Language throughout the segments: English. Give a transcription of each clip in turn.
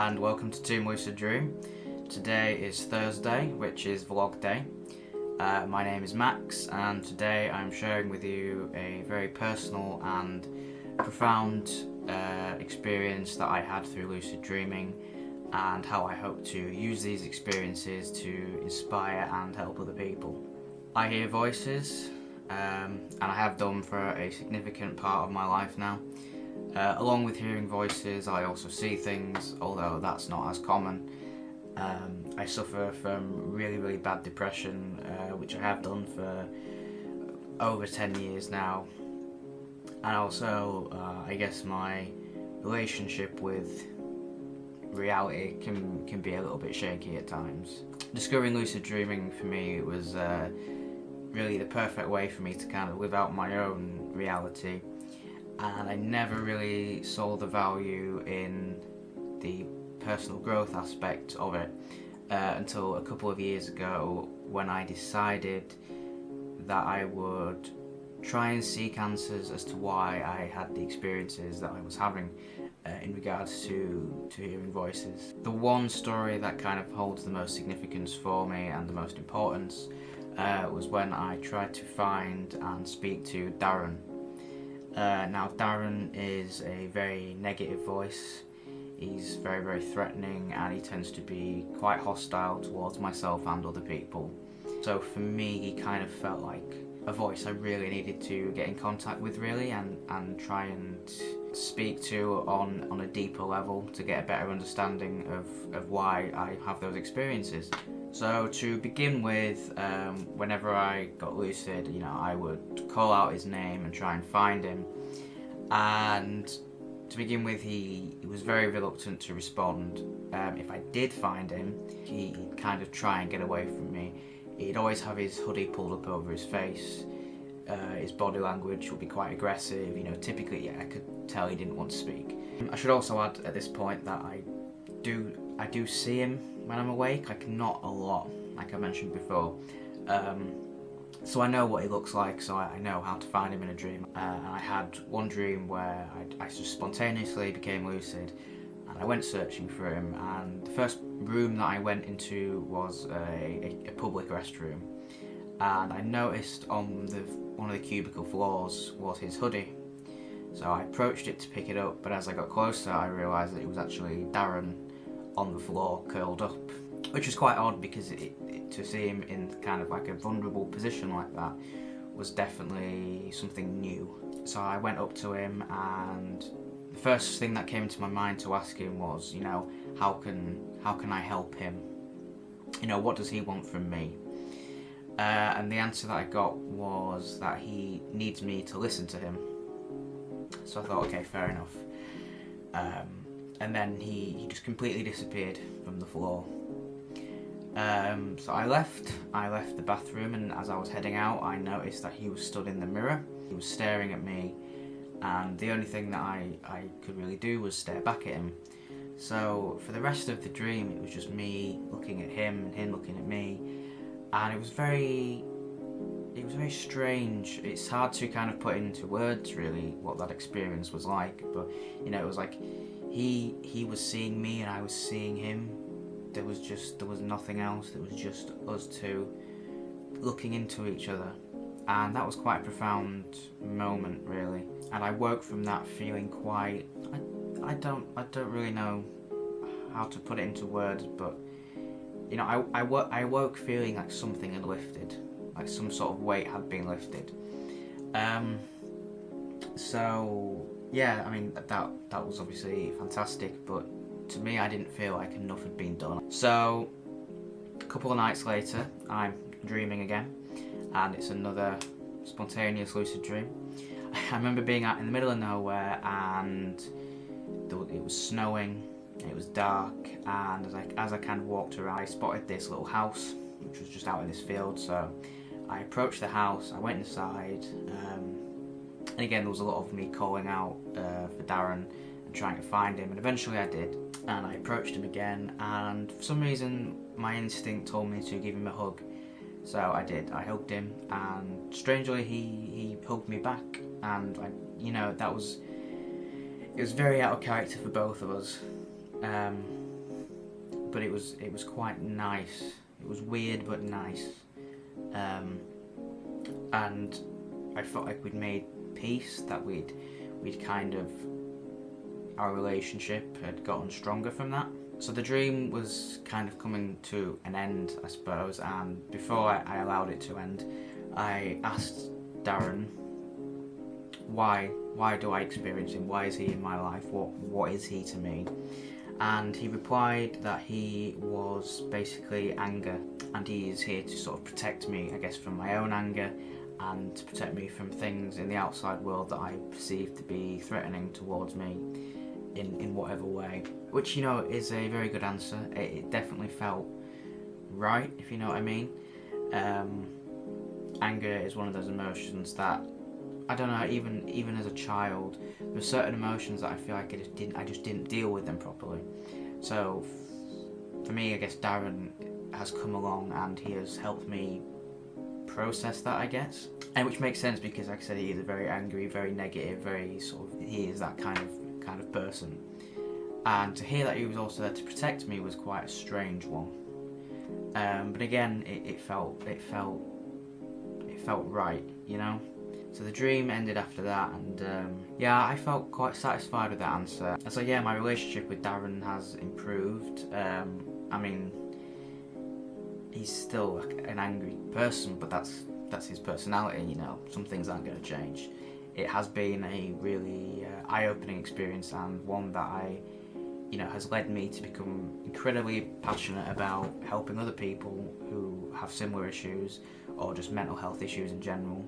and welcome to Team Lucid Dream. Today is Thursday, which is vlog day. My name is Max, and today I'm sharing with you a very personal and profound experience that I had through lucid dreaming, and how I hope to use these experiences to inspire and help other people. I hear voices, and I have done for a significant part of my life now. Along with hearing voices, I also see things, although that's not as common. I suffer from really bad depression, which I have done for over 10 years now. And also, I guess my relationship with reality can be a little bit shaky at times. Discovering lucid dreaming for me was really the perfect way for me to kind of live out my own reality. And I never really saw the value in the personal growth aspect of it until a couple of years ago, when I decided that I would try and seek answers as to why I had the experiences that I was having in regards to hearing voices. The one story that kind of holds the most significance for me and the most importance was when I tried to find and speak to Darren. Now Darren is a very negative voice. He's very threatening, and he tends to be quite hostile towards myself and other people. So for me, he kind of felt like a voice I really needed to get in contact with, really, and try and speak to on a deeper level to get a better understanding of why I have those experiences. So to begin with, whenever I got lucid, I would call out his name and try and find him. And to begin with, he was very reluctant to respond. If I did find him, he'd kind of try and get away from me. He'd always have his hoodie pulled up over his face. His body language would be quite aggressive. Typically, I could tell he didn't want to speak. I should also add at this point that I do see him when I'm awake, like not a lot, like I mentioned before. So I know what he looks like, so I know how to find him in a dream. And I had one dream where I just spontaneously became lucid, and I went searching for him, and the first room that I went into was a public restroom, and I noticed on one of the cubicle floors was his hoodie. So I approached it to pick it up, but as I got closer I realised that it was actually Darren on the floor, curled up, which was quite odd, because to see him in kind of like a vulnerable position like that was definitely something new. So I went up to him, and the first thing that came into my mind to ask him was, how can I help him? What does he want from me? And the answer that I got was that he needs me to listen to him. So I thought, okay, fair enough. And then he just completely disappeared from the floor. So I left the bathroom, and as I was heading out, I noticed that he was stood in the mirror. He was staring at me, and the only thing that I could really do was stare back at him. So for the rest of the dream, it was just me looking at him and him looking at me, and it was very strange. It's hard to kind of put into words really what that experience was like, but it was like he was seeing me and I was seeing him. There was nothing else. There was just us two looking into each other, and that was quite a profound moment, really. And I woke from that feeling quite, I don't really know how to put it into words, but I woke feeling like something had lifted, like some sort of weight had been lifted. So yeah, I mean that was obviously fantastic, but to me, I didn't feel like enough had been done. So a couple of nights later, I'm dreaming again, and it's another spontaneous lucid dream. I remember being out in the middle of nowhere, and it was snowing, and it was dark, and as I kind of walked around, I spotted this little house which was just out in this field. So I approached the house, I went inside, and again there was a lot of me calling out for Darren and trying to find him, and eventually I did, and I approached him again, and for some reason my instinct told me to give him a hug. So I did. I hugged him, and strangely he hugged me back, and it was very out of character for both of us. but it was quite nice. It was weird but nice, and I felt like we'd made peace, that we'd kind of, our relationship had gotten stronger from that. So the dream was kind of coming to an end, I suppose, and before I allowed it to end, I asked Darren, why do I experience him? Why is he in my life? What is he to me? And he replied that he was basically anger, and he is here to sort of protect me, I guess, from my own anger, and to protect me from things in the outside world that I perceive to be threatening towards me in whatever way. Which, you know, is a very good answer. It definitely felt right, if you know what I mean. Anger is one of those emotions that, I don't know, even as a child, there were certain emotions that I feel like I just didn't deal with them properly. So for me, I guess Darren has come along and he has helped me process that, I guess. And which makes sense because, like I said, he is a very angry, very negative, very sort of, he is that kind of person. And to hear that he was also there to protect me was quite a strange one. But again, it felt right, you know. So the dream ended after that, and yeah, I felt quite satisfied with that answer. And so yeah, my relationship with Darren has improved. I mean, he's still an angry person, but that's his personality, you know. Some things aren't going to change. It has been a really eye-opening experience, and one that has led me to become incredibly passionate about helping other people who have similar issues or just mental health issues in general.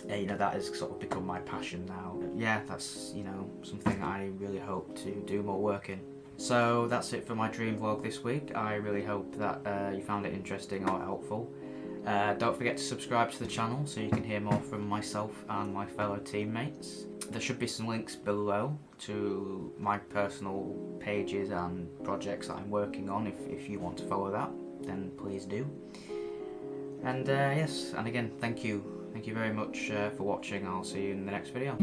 That has sort of become my passion now. Yeah, that's, something I really hope to do more work in. So that's it for my dream vlog this week. I really hope that you found it interesting or helpful. Don't forget to subscribe to the channel so you can hear more from myself and my fellow teammates. There should be some links below to my personal pages and projects that I'm working on. If you want to follow that, then please do. And yes, and again, thank you very much for watching. I'll see you in the next video.